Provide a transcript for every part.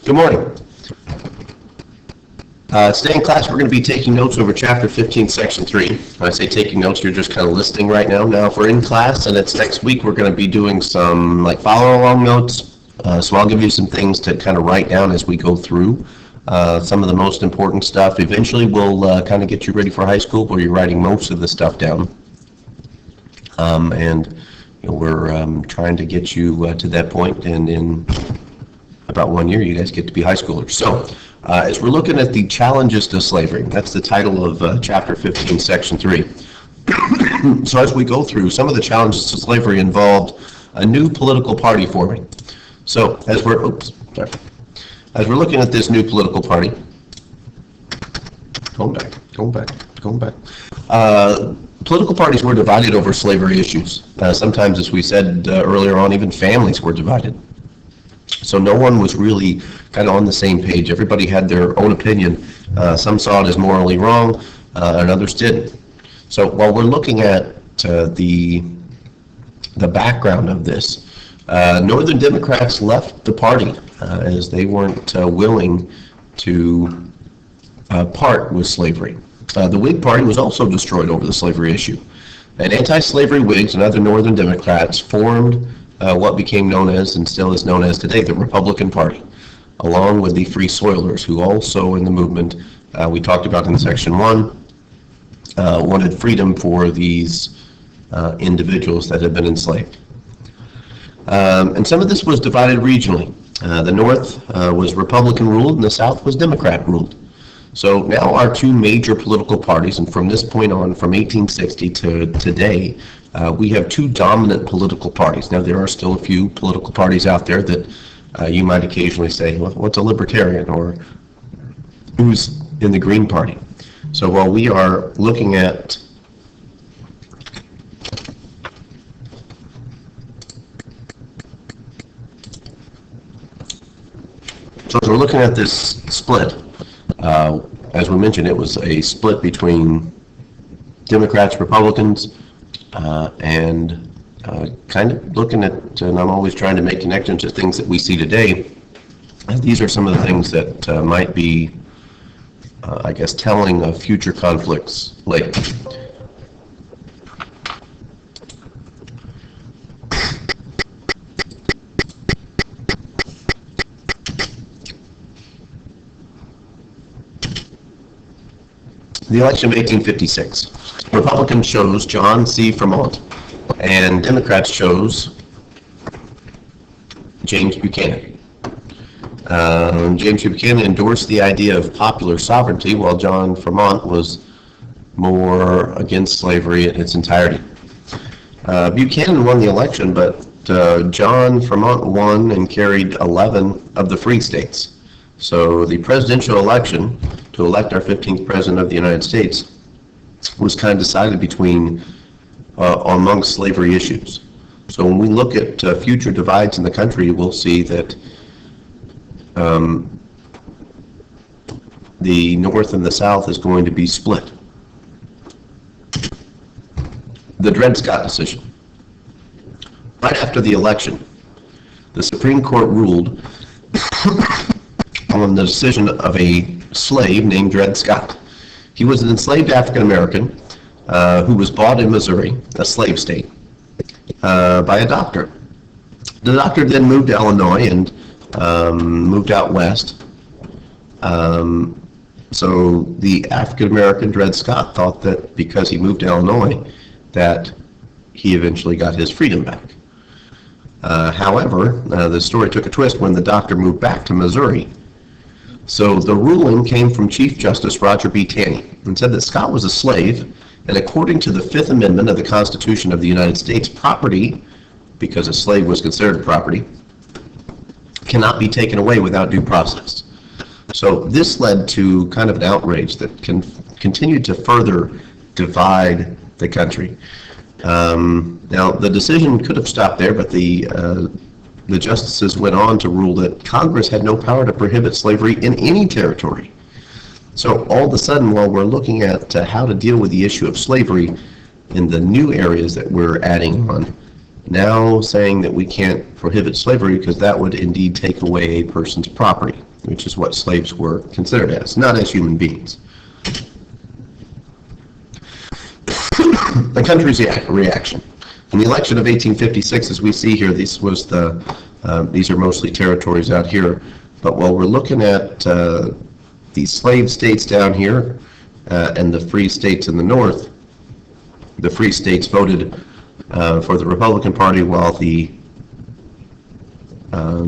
Good morning. Today in class we're going to be taking notes over chapter 15, section 3. When I say taking notes, you're just kind of listening right now. Now if we're in class and it's next week, we're going to be doing some follow along notes. So I'll give you some things to kind of write down as we go through some of the most important stuff. Eventually we'll kind of get you ready for high school where you're writing most of the stuff down. We're trying to get you to that point, and in about 1 year you guys get to be high schoolers. So as we're looking at the challenges to slavery, that's the title of chapter 15, section 3. So as we go through, some of the challenges to slavery involved a new political party forming. So as we're looking at this new political party, going back. Political parties were divided over slavery issues. Sometimes, as we said earlier on, even families were divided. So no one was really kind of on the same page. Everybody had their own opinion. Some saw it as morally wrong, and others didn't. So while we're looking at the background of this, Northern Democrats left the party as they weren't willing to part with slavery. The Whig Party was also destroyed over the slavery issue. And anti-slavery Whigs and other Northern Democrats formed what became known as, and still is known as today, the Republican Party, along with the Free Soilers, who also in the movement we talked about in section 1, wanted freedom for these individuals that had been enslaved. And some of this was divided regionally. The North was Republican ruled and the South was Democrat ruled. So now our two major political parties, and from this point on, from 1860 to today, we have two dominant political parties. Now there are still a few political parties out there that you might occasionally say, well, what's a libertarian, or who's in the Green Party? So while we are looking at this split, as we mentioned, it was a split between Democrats, Republicans, and kind of looking at, and I'm always trying to make connections to things that we see today. And these are some of the things that might be, telling of future conflicts later. The election of 1856. Republicans chose John C. Fremont, and Democrats chose James Buchanan. James Buchanan endorsed the idea of popular sovereignty, while John Fremont was more against slavery in its entirety. Buchanan won the election, but John Fremont won and carried 11 of the free states. So the presidential election to elect our 15th president of the United States was kind of decided between amongst slavery issues. So when we look at future divides in the country, we'll see that the North and the South is going to be split. The Dred Scott decision. Right after the election, the Supreme Court ruled on the decision of a slave named Dred Scott. He was an enslaved African American who was bought in Missouri, a slave state, by a doctor. The doctor then moved to Illinois and moved out west. So the African American Dred Scott thought that because he moved to Illinois that he eventually got his freedom back. However, the story took a twist when the doctor moved back to Missouri. So the ruling came from Chief Justice Roger B. Taney and said that Scott was a slave, and according to the Fifth Amendment of the Constitution of the United States, property, because a slave was considered property, cannot be taken away without due process. So this led to kind of an outrage that continued to further divide the country. Now the decision could have stopped there, but the justices went on to rule that Congress had no power to prohibit slavery in any territory. So all of a sudden, while we're looking at how to deal with the issue of slavery in the new areas that we're adding on, now saying that we can't prohibit slavery because that would indeed take away a person's property. which is what slaves were considered as, not as human beings. The country's reaction. In the election of 1856, as we see here, these are mostly territories out here, but while we're looking at the slave states down here and the free states in the north, the free states voted for the Republican Party, while the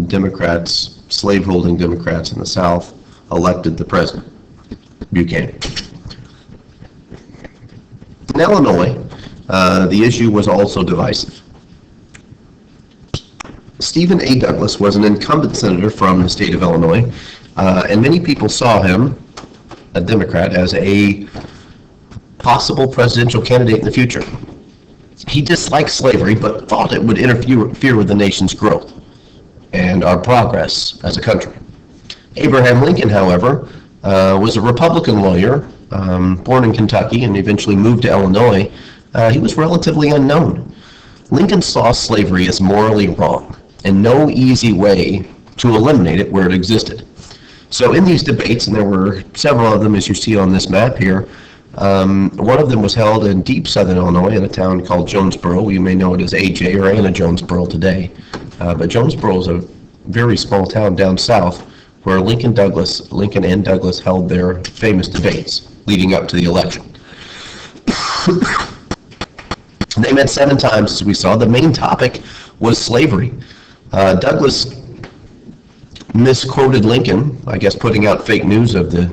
Democrats, slaveholding Democrats in the South, elected the president, Buchanan. In Illinois, the issue was also divisive. Stephen A. Douglas was an incumbent senator from the state of Illinois, and many people saw him, a Democrat, as a possible presidential candidate in the future. He disliked slavery, but thought it would interfere with the nation's growth and our progress as a country. Abraham Lincoln, however, was a Republican lawyer, born in Kentucky and eventually moved to Illinois. He was relatively unknown. Lincoln saw slavery as morally wrong and no easy way to eliminate it where it existed. So in these debates, and there were several of them as you see on this map here, one of them was held in deep southern Illinois in a town called Jonesboro. We may know it as AJ or Anna Jonesboro today. But Jonesboro is a very small town down south where Lincoln and Douglas held their famous debates leading up to the election. They met 7 times, as we saw. The main topic was slavery. Douglas misquoted Lincoln, I guess putting out fake news of the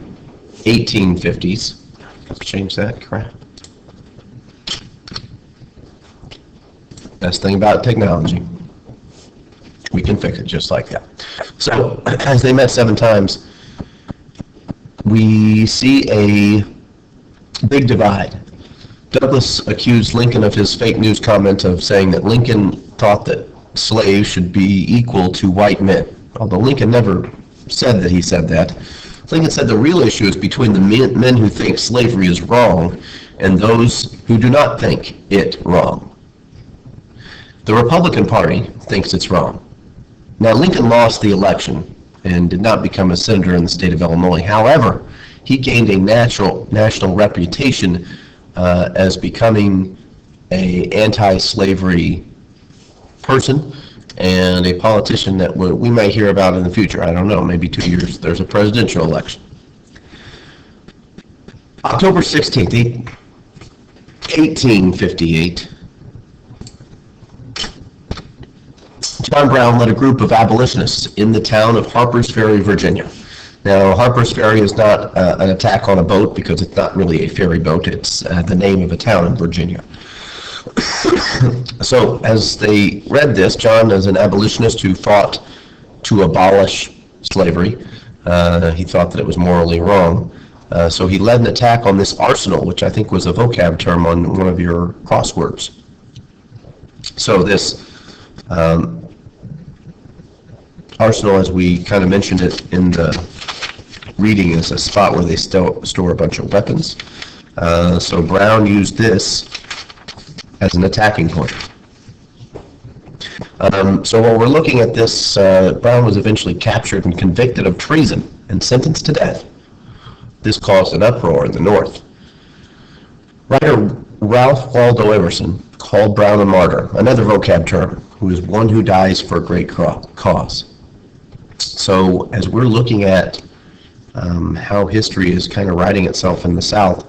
1850s. Let's change that crap. Best thing about technology, we can fix it just like that. So, as they met 7 times, we see a big divide. Douglas accused Lincoln of his fake news comment of saying that Lincoln thought that slaves should be equal to white men, although Lincoln never said that he said that. Lincoln said the real issue is between the men who think slavery is wrong and those who do not think it wrong. The Republican Party thinks it's wrong. Now, Lincoln lost the election and did not become a senator in the state of Illinois. However, he gained a national reputation as becoming an anti-slavery person and a politician that we might hear about in the future. I don't know, maybe 2 years, there's a presidential election. October 16th, 1858, John Brown led a group of abolitionists in the town of Harper's Ferry, Virginia. Now, Harper's Ferry is not an attack on a boat because it's not really a ferry boat. It's the name of a town in Virginia. So, as they read this, John is an abolitionist who fought to abolish slavery. He thought that it was morally wrong. So he led an attack on this arsenal, which I think was a vocab term on one of your crosswords. So this arsenal, as we kind of mentioned it in the reading, is a spot where they store a bunch of weapons. So Brown used this as an attacking point. So while we're looking at this, Brown was eventually captured and convicted of treason and sentenced to death. This caused an uproar in the North. Writer Ralph Waldo Emerson called Brown a martyr, another vocab term, who is one who dies for a great cause. So as we're looking at how history is kind of writing itself in the South,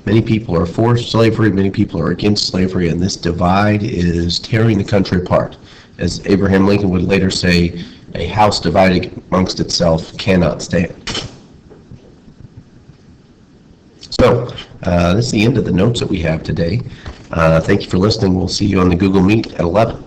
many people are for slavery, many people are against slavery, and this divide is tearing the country apart. As Abraham Lincoln would later say, a house divided amongst itself cannot stand. So, this is the end of the notes that we have today. Thank you for listening. We'll see you on the Google Meet at 11.